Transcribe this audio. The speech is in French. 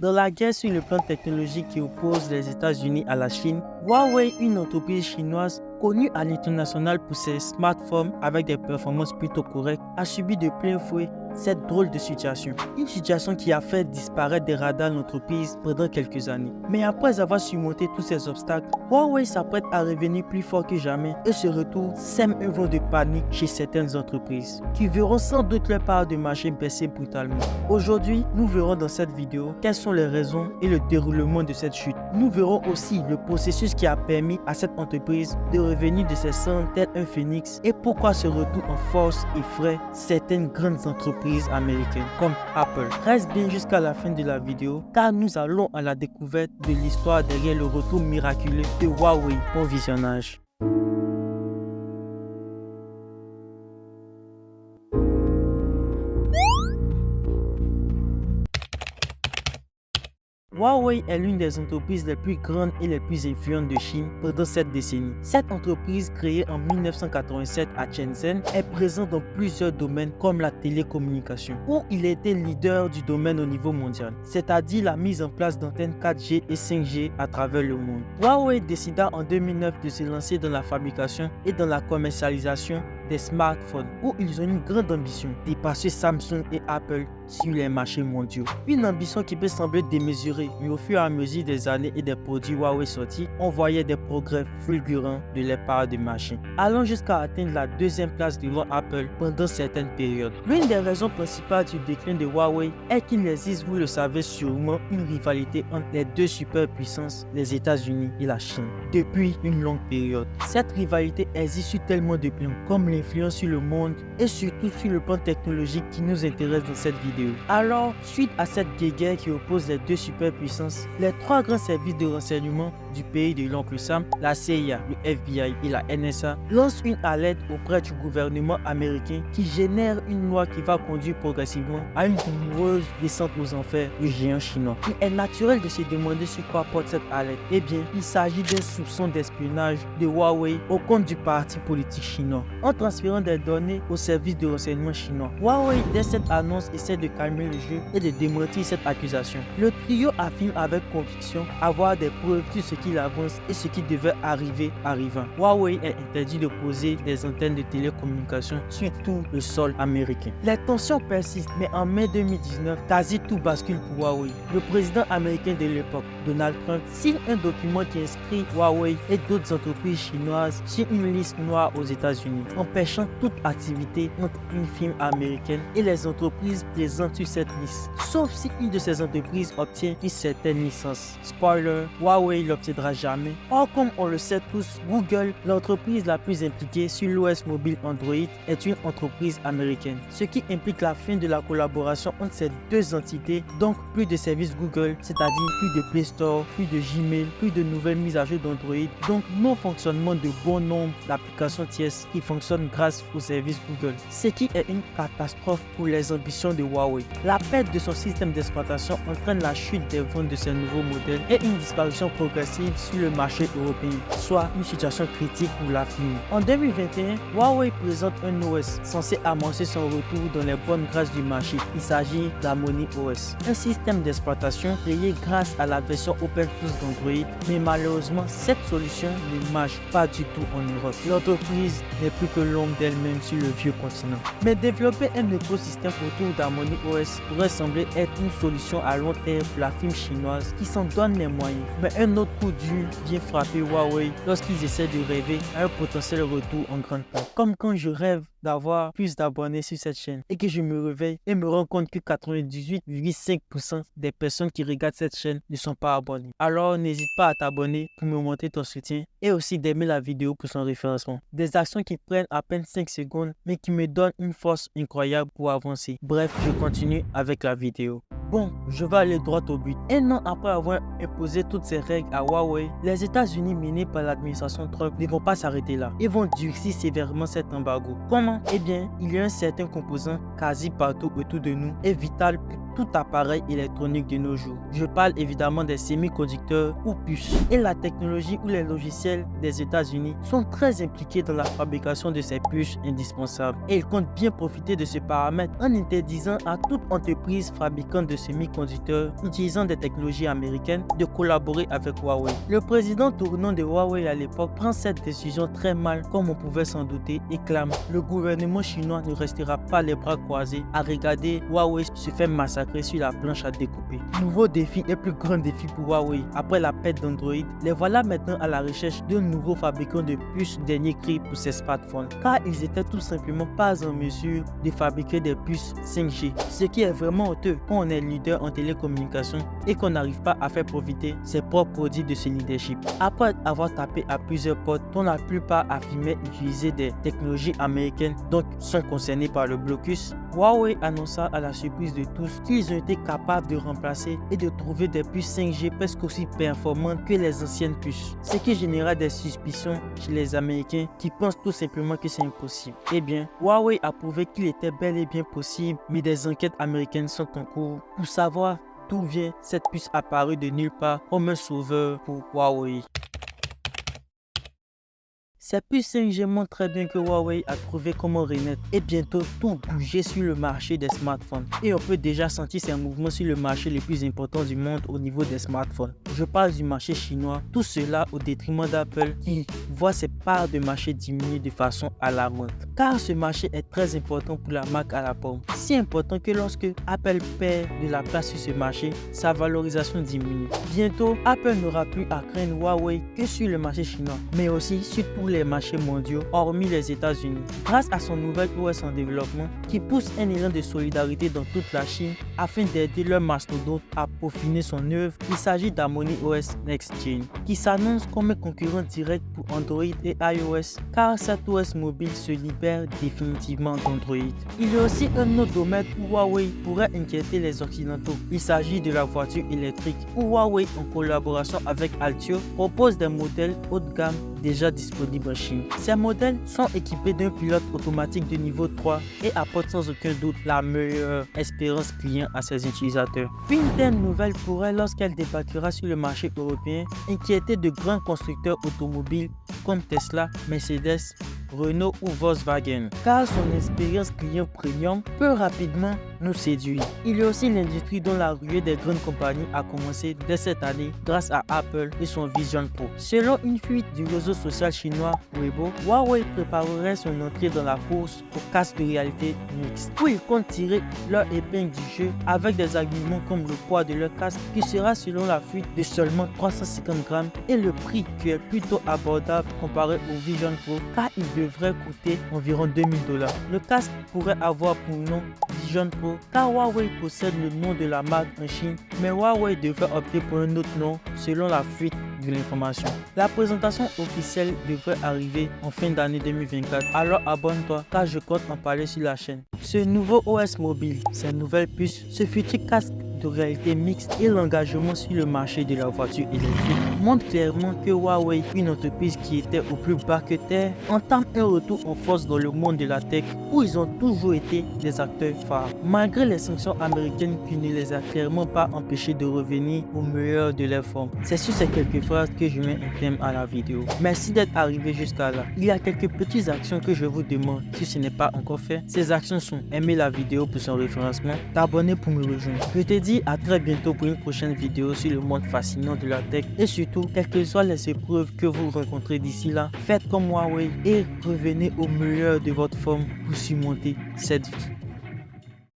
Dans la guerre sur le plan technologique qui oppose les États-Unis à la Chine, Huawei, une entreprise chinoise connue à l'international pour ses smartphones avec des performances plutôt correctes, a subi de plein fouet cette drôle de situation. Une situation qui a fait disparaître des radars l'entreprise pendant quelques années. Mais après avoir surmonté tous ces obstacles, Huawei s'apprête à revenir plus fort que jamais et ce retour sème un vent de panique chez certaines entreprises qui verront sans doute leur part de marché baisser brutalement. Aujourd'hui, nous verrons dans cette vidéo quelles sont les raisons et le déroulement de cette chute. Nous verrons aussi le processus qui a permis à cette entreprise de revenir de ses cendres tel un phénix et pourquoi ce retour en force effraie certaines grandes entreprises américaines comme Apple. Reste bien jusqu'à la fin de la vidéo car nous allons à la découverte de l'histoire derrière le retour miraculeux de Huawei. Bon visionnage. Huawei est l'une des entreprises les plus grandes et les plus influentes de Chine pendant cette décennie. Cette entreprise, créée en 1987 à Shenzhen, est présente dans plusieurs domaines comme la télécommunication, où il était leader du domaine au niveau mondial, c'est-à-dire la mise en place d'antennes 4G et 5G à travers le monde. Huawei décida en 2009 de se lancer dans la fabrication et dans la commercialisation des smartphones, où ils ont une grande ambition, dépasser Samsung et Apple sur les marchés mondiaux. Une ambition qui peut sembler démesurée, mais au fur et à mesure des années et des produits Huawei sortis, on voyait des progrès fulgurants de leur part de marché, allant jusqu'à atteindre la deuxième place devant Apple pendant certaines périodes. L'une des raisons principales du déclin de Huawei est qu'il existe, vous le savez sûrement, une rivalité entre les deux superpuissances, les États-Unis et la Chine, depuis une longue période. Cette rivalité existe sur tellement de plans, comme l'influence sur le monde et surtout sur le plan technologique qui nous intéresse dans cette vidéo. Alors, suite à cette guerre qui oppose les deux superpuissances, les trois grands services de renseignement du pays de l'oncle Sam, la CIA, le FBI et la NSA, lancent une alerte auprès du gouvernement américain qui génère une loi qui va conduire progressivement à une douloureuse descente aux enfers du géant chinois. Il est naturel de se demander sur quoi porte cette alerte. Eh bien, il s'agit d'un soupçon d'espionnage de Huawei au compte du parti politique chinois, en transférant des données au service de renseignement chinois. Huawei, dès cette annonce, essaie de calmer le jeu et de démentir cette accusation. Le trio affirme avec conviction avoir des preuves sur ce qu'il avance et ce qui devait arriver arrivant. Huawei est interdit de poser des antennes de télécommunication sur tout le sol américain. Les tensions persistent, mais en mai 2019, quasi tout bascule pour Huawei. Le président américain de l'époque, Donald Trump, signe un document qui inscrit Huawei et d'autres entreprises chinoises sur une liste noire aux États-Unis, empêchant toute activité entre une firme américaine et les entreprises présentes sur cette liste, sauf si une de ces entreprises obtient une certaine licence. Spoiler, Huawei l'obtiendra jamais. Or, comme on le sait tous, Google, l'entreprise la plus impliquée sur l'OS mobile Android, est une entreprise américaine, ce qui implique la fin de la collaboration entre ces deux entités, donc plus de services Google, c'est-à-dire plus de Play Store, plus de Gmail, plus de nouvelles mises à jour d'Android, donc non-fonctionnement de bon nombre d'applications tierces qui fonctionnent grâce aux services Google, ce qui est une catastrophe pour les ambitions de Huawei. La perte de son système d'exploitation entraîne la chute des ventes de ces nouveaux modèles et une disparition progressive sur le marché européen, soit une situation critique pour la firme. En 2021, Huawei présente un OS censé amorcer son retour dans les bonnes grâces du marché. Il s'agit d'Harmony OS, un système d'exploitation créé grâce à la version open source d'Android, mais malheureusement cette solution ne marche pas du tout en Europe. L'entreprise n'est plus que l'ombre d'elle-même sur le vieux continent. Mais développer un écosystème autour d'Harmony OS pourrait sembler être une solution à long terme pour la firme chinoise qui s'en donne les moyens. Mais un autre coup dur vient frapper Huawei lorsqu'ils essaient de rêver à un potentiel retour en grande pompe. Comme quand je rêve d'avoir plus d'abonnés sur cette chaîne et que je me réveille et me rends compte que 98,5% des personnes qui regardent cette chaîne ne sont pas abonnées. Alors n'hésite pas à t'abonner pour me montrer ton soutien et aussi d'aimer la vidéo pour son référencement. Des actions qui prennent à peine 5 secondes mais qui me donnent une force incroyable pour avancer. Bref, je continue avec la vidéo. Bon, je vais aller droit au but. Un an après avoir imposé toutes ces règles à Huawei, les États-Unis menés par l'administration Trump ne vont pas s'arrêter là. Ils vont durcir sévèrement cet embargo. Comment? Eh bien, il y a un certain composant quasi partout autour de nous et vital pour tout appareil électronique de nos jours. Je parle évidemment des semi-conducteurs ou puces. Et la technologie ou les logiciels des États-Unis sont très impliqués dans la fabrication de ces puces indispensables. Et ils comptent bien profiter de ce paramètre en interdisant à toute entreprise fabricante de semi-conducteurs utilisant des technologies américaines de collaborer avec Huawei. Le président tournant de Huawei à l'époque prend cette décision très mal, comme on pouvait s'en douter, et clame: le gouvernement chinois ne restera pas les bras croisés à regarder Huawei se faire massacrer sur la planche à découper. Nouveau défi et plus grand défi pour Huawei. Après la perte d'Android, les voilà maintenant à la recherche d'un nouveau fabricant de puces dernier cri pour ces smartphones, car ils étaient tout simplement pas en mesure de fabriquer des puces 5G, ce qui est vraiment honteux quand on est leader en télécommunication et qu'on n'arrive pas à faire profiter ses propres produits de ce leadership. Après avoir tapé à plusieurs portes dont la plupart affirmaient utiliser des technologies américaines, donc sont concernés par le blocus, Huawei annonça à la surprise de tous qu'ils ont été capables de remplacer et de trouver des puces 5G presque aussi performantes que les anciennes puces, ce qui généra des suspicions chez les Américains qui pensent tout simplement que c'est impossible. Eh bien, Huawei a prouvé qu'il était bel et bien possible, mais des enquêtes américaines sont en cours pour savoir d'où vient cette puce apparue de nulle part comme un sauveur pour Huawei. Ces puces 5G montrent très bien que Huawei a trouvé comment renaître et bientôt tout bouger sur le marché des smartphones. Et on peut déjà sentir ces mouvements sur le marché le plus important du monde au niveau des smartphones. Je parle du marché chinois, tout cela au détriment d'Apple qui voit ses parts de marché diminuer de façon alarmante. Car ce marché est très important pour la marque à la pomme. Si important que lorsque Apple perd de la place sur ce marché, sa valorisation diminue. Bientôt, Apple n'aura plus à craindre Huawei que sur le marché chinois, mais aussi sur tous les marchés mondiaux, hormis les États-Unis. Grâce à son nouvel OS en développement, qui pousse un élan de solidarité dans toute la Chine afin d'aider leur mastodonte à peaufiner son œuvre, il s'agit d'Harmony OS Next Gen, qui s'annonce comme un concurrent direct pour Android et iOS, car cet OS mobile se libère définitivement d'Android. Il y a aussi un autre domaine où Huawei pourrait inquiéter les Occidentaux. Il s'agit de la voiture électrique, où Huawei, en collaboration avec Altio, propose des modèles haut de gamme déjà disponibles en Chine. Ces modèles sont équipés d'un pilote automatique de niveau 3 et apportent sans aucun doute la meilleure expérience client à ses utilisateurs. Une telle nouvelle pourrait, lorsqu'elle débarquera sur le marché européen, inquiéter de grands constructeurs automobiles comme Tesla, Mercedes, Renault ou Volkswagen, car son expérience client premium peut rapidement nous séduire. Il y a aussi l'industrie dont la ruée des grandes compagnies a commencé dès cette année grâce à Apple et son Vision Pro. Selon une fuite du réseau social chinois Weibo, Huawei préparerait son entrée dans la course au casque de réalité mixte, où ils comptent tirer leur épingle du jeu avec des arguments comme le poids de leur casque qui sera selon la fuite de seulement 350 grammes et le prix qui est plutôt abordable comparé au Vision Pro car il devrait coûter environ $2000. Le casque pourrait avoir pour nom Vision Pro car Huawei possède le nom de la marque en Chine, mais Huawei devrait opter pour un autre nom selon la fuite de l'information. La présentation officielle devrait arriver en fin d'année 2024, alors abonne-toi car je compte en parler sur la chaîne. Ce nouveau OS mobile, ces nouvelles puces, ce futur casque de réalité mixte et l'engagement sur le marché de la voiture électrique montrent clairement que Huawei, une entreprise qui était au plus bas que terre, entame un retour en force dans le monde de la tech où ils ont toujours été des acteurs phares, malgré les sanctions américaines qui ne les a clairement pas empêchés de revenir au meilleur de leur forme. C'est sur ces quelques phrases que je mets un thème à la vidéo. Merci d'être arrivé jusqu'à là. Il y a quelques petites actions que je vous demande si ce n'est pas encore fait. Ces actions sont aimer la vidéo pour son référencement, t'abonner pour me rejoindre. Je te dis à très bientôt pour une prochaine vidéo sur le monde fascinant de la tech et surtout, quelles que soient les épreuves que vous rencontrez d'ici là, faites comme Huawei et revenez au meilleur de votre forme pour surmonter cette vie.